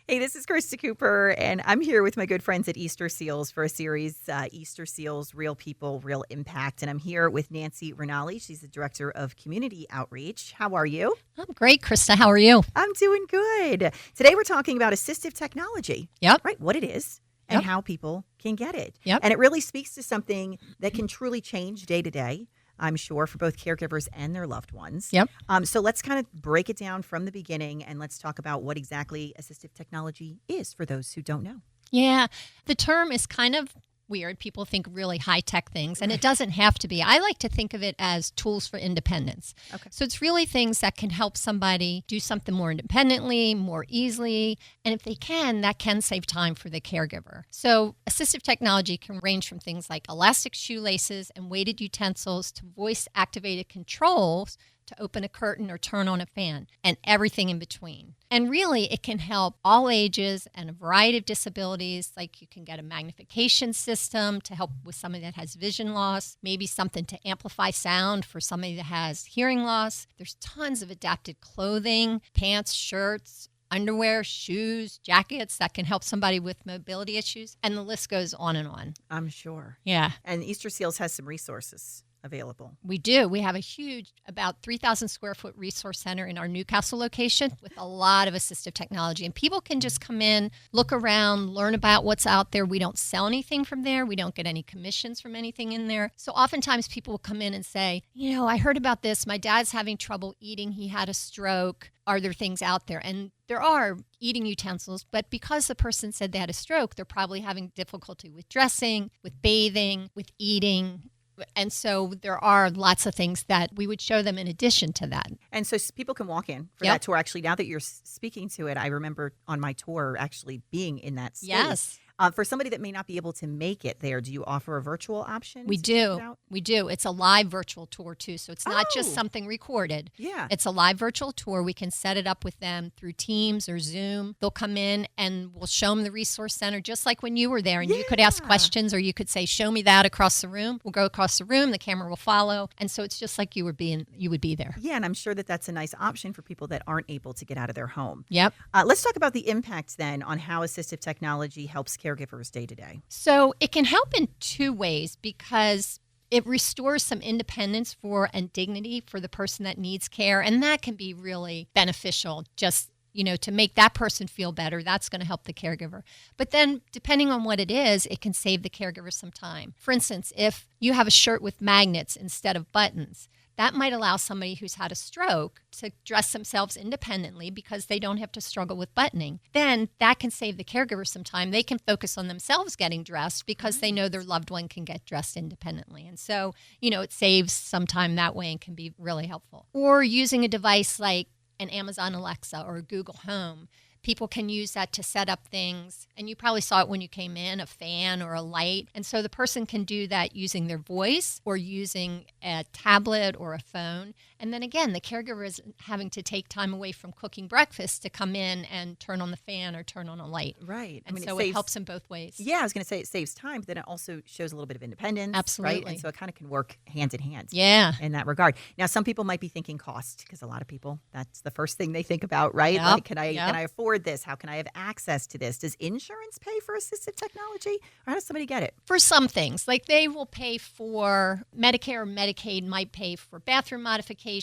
Hey, this is Krista Cooper, and I'm here with my good friends at Easterseals for a series, Easterseals, Real People, Real Impact. And I'm here with Nancy Rinaldi. She's the Director of Community Outreach. How are you? I'm great, Krista. How are you? I'm doing good. Today we're talking about assistive technology. Yep. Right, what it is and how people can get it. Yep. And it really speaks to something that can truly change day to day, I'm sure, for both caregivers and their loved ones. Yep. So let's kind of break it down from the beginning and let's talk about what exactly assistive technology is for those who don't know. Yeah. The term is kind of weird. People think really high-tech things, and it doesn't have to be. I like to think of it as tools for independence. Okay. So it's really things that can help somebody do something more independently, more easily, and if they can, that can save time for the caregiver. So assistive technology can range from things like elastic shoelaces and weighted utensils to voice-activated controls to open a curtain or turn on a fan, and everything in between. And really, it can help all ages and a variety of disabilities, like you can get a magnification system to help with somebody that has vision loss, maybe something to amplify sound for somebody that has hearing loss. There's tons of adapted clothing, pants, shirts, underwear, shoes, jackets that can help somebody with mobility issues, and the list goes on and on. I'm sure. Yeah. And Easterseals has some resources available. We do. We have a huge, about 3,000 square foot resource center in our Newcastle location with a lot of assistive technology. And people can just come in, look around, learn about what's out there. We don't sell anything from there. We don't get any commissions from anything in there. So oftentimes people will come in and say, I heard about this. My dad's having trouble eating. He had a stroke. Are there things out there? And there are eating utensils, but because the person said they had a stroke, they're probably having difficulty with dressing, with bathing, with eating. And so there are lots of things that we would show them in addition to that. And so people can walk in for that tour. Actually, now that you're speaking to it, I remember on my tour actually being in that space. Yes. For somebody that may not be able to make it there, do you offer a virtual option? We do. We do. It's a live virtual tour, too. So it's not just something recorded. Yeah. It's a live virtual tour. We can set it up with them through Teams or Zoom. They'll come in and we'll show them the resource center, just like when you were there. And you could ask questions or you could say, show me that across the room. We'll go across the room. The camera will follow. And so it's just like you would be there. Yeah, and I'm sure that that's a nice option for people that aren't able to get out of their home. Yep. Let's talk about the impact then on how assistive technology helps caregivers day to day. So it can help in two ways because it restores some independence and dignity for the person that needs care. And that can be really beneficial just, to make that person feel better. That's going to help the caregiver. But then depending on what it is, it can save the caregiver some time. For instance, if you have a shirt with magnets instead of buttons, that might allow somebody who's had a stroke to dress themselves independently because they don't have to struggle with buttoning. Then that can save the caregiver some time. They can focus on themselves getting dressed because they know their loved one can get dressed independently. And so, it saves some time that way and can be really helpful. Or using a device like an Amazon Alexa or a Google Home. People can use that to set up things. And you probably saw it when you came in, a fan or a light. And so the person can do that using their voice or using a tablet or a phone. And then again, the caregiver is having to take time away from cooking breakfast to come in and turn on the fan or turn on a light. Right. And it helps in both ways. Yeah, I was going to say it saves time, but then it also shows a little bit of independence. Absolutely. Right? And so it kind of can work hand in hand. Yeah. In that regard. Now, some people might be thinking cost because a lot of people, that's the first thing they think about, right? Yep. Like, can I afford this? How can I have access to this? Does insurance pay for assistive technology? Or how does somebody get it? For some things, like they will pay for Medicare or Medicaid might pay for bathroom modifications,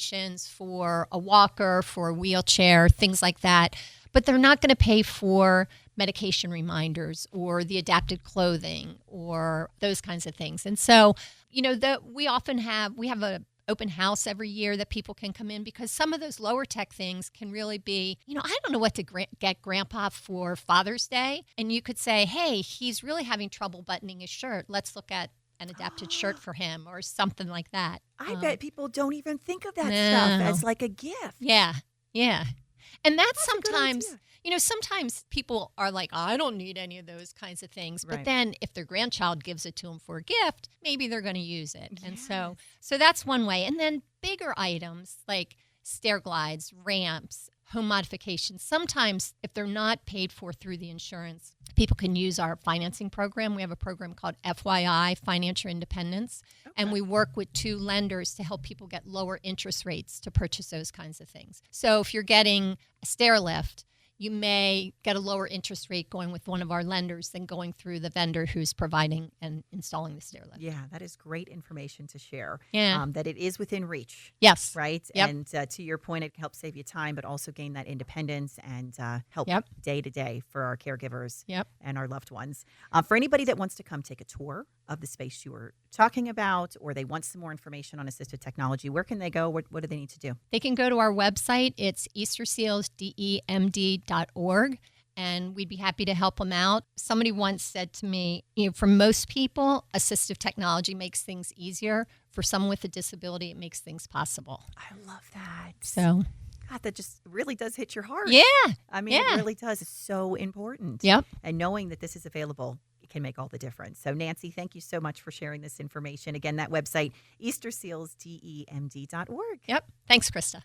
for a walker, for a wheelchair, things like that. But they're not going to pay for medication reminders or the adapted clothing or those kinds of things. And so, we have a open house every year that people can come in because some of those lower tech things can really be, I don't know what to get Grandpa for Father's Day. And you could say, hey, he's really having trouble buttoning his shirt. Let's look at an adapted shirt for him or something like that. I bet people don't even think of that stuff as like a gift. Yeah. And that's sometimes, sometimes people are like, I don't need any of those kinds of things. But then if their grandchild gives it to them for a gift, maybe they're going to use it. Yes. And so that's one way. And then bigger items like stair glides, ramps, home modifications. Sometimes if they're not paid for through the insurance, people can use our financing program. We have a program called FYI, Financial Independence, and we work with 2 lenders to help people get lower interest rates to purchase those kinds of things. So if you're getting a stair lift, you may get a lower interest rate going with one of our lenders than going through the vendor who's providing and installing the stair lift. Yeah, that is great information to share. Yeah. That it is within reach. Yes. Right? Yep. And to your point, it helps save you time, but also gain that independence and help Yep. day to day for our caregivers Yep. and our loved ones. For anybody that wants to come take a tour of the space you were talking about, or they want some more information on assistive technology, where can they go? What do they need to do? They can go to our website. It's easterseals.org, and we'd be happy to help them out. Somebody once said to me, for most people, assistive technology makes things easier. For someone with a disability, it makes things possible. I love that. So, God, that just really does hit your heart. yeah. I mean, Yeah. it really does. It's so important. Yep. And knowing that this is available can make all the difference. So, Nancy, thank you so much for sharing this information. Again, that website, easterseals.demd.org. Yep. Thanks, Krista.